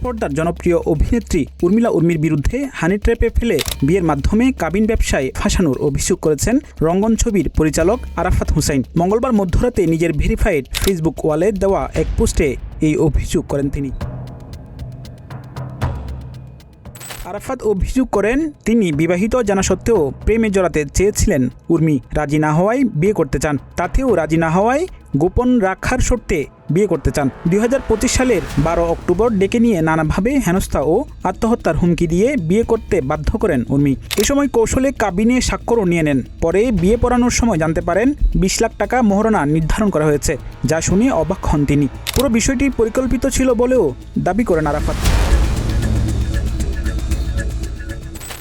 পর্দার জনপ্রিয় অভিনেত্রী উর্মিলা উর্মির বিরুদ্ধে হানি ট্র্যাপে ফেলে বিয়ের মাধ্যমে কাবিন ব্যবসায় ফাঁসানোর অভিযোগ করেছেন রঙ্গন ছবির পরিচালক আরাফাত হুসাইন। মঙ্গলবার মধ্যরাতে নিজের ভেরিফাইড ফেসবুক ওয়ালে দেওয়া এক পোস্টে এই অভিযোগ করেন তিনি। আরাফাত অভিযোগ করেন, তিনি বিবাহিত জানা সত্ত্বেও প্রেমে জড়াতে চেয়েছিলেন উর্মি রাজি না হওয়ায় বিয়ে করতে চান। তাতেও রাজি না হওয়ায় গোপন রাখার শর্তে বিয়ে করতে চান। 2025 সালের 12 অক্টোবর ডেকে নিয়ে নানাভাবে হেনস্থা ও আত্মহত্যার হুমকি দিয়ে বিয়ে করতে বাধ্য করেন উর্মি। এ সময় কৌশলে কাবিনে স্বাক্ষরও নিয়ে নেন। পরে বিয়ে পড়ানোর সময় জানতে পারেন 20 লাখ টাকা মোহরনা নির্ধারণ করা হয়েছে, যা শুনে অবাক হন তিনি। পুরো বিষয়টি পরিকল্পিত ছিল বলেও দাবি করেন আরাফাত।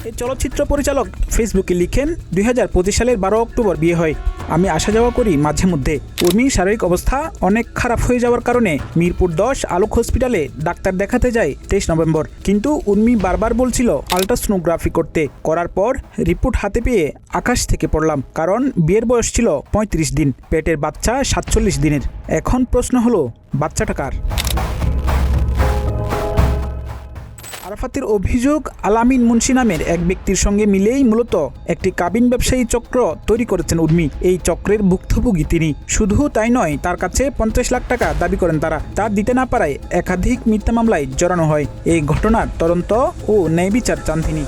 এই চলচ্চিত্র পরিচালক ফেসবুকে লিখেন, 2025 সালের 12 অক্টোবর বিয়ে হয়। আমি আসা যাওয়া করি মাঝে মধ্যে। উর্মির শারীরিক অবস্থা অনেক খারাপ হয়ে যাওয়ার কারণে মিরপুর 10 আলোক হসপিটালে ডাক্তার দেখাতে যায় 23 নভেম্বর। কিন্তু উর্মি বারবার বলছিল আলট্রাসোনোগ্রাফি করার পর রিপোর্ট হাতে পেয়ে আকাশ থেকে পড়লাম, কারণ বিয়ের বয়স ছিল 35 দিন, পেটের বাচ্চা 47 দিনের। এখন প্রশ্ন হলো, বাচ্চাটা কার? আরাফাতের অভিযোগ, আলামিন মুন্সি নামের এক ব্যক্তির সঙ্গে মিলেই মূলত একটি কাবিন ব্যবসায়ী চক্র তৈরি করেছেন উর্মি। এই চক্রের ভুক্তভোগী তিনি। শুধু তাই নয়, তার কাছে 50 লাখ টাকা দাবি করেন তারা। তা দিতে না পারায় একাধিক মিথ্যা মামলায় জড়ানো হয়। এই ঘটনার তদন্ত ও ন্যায় বিচার চান তিনি।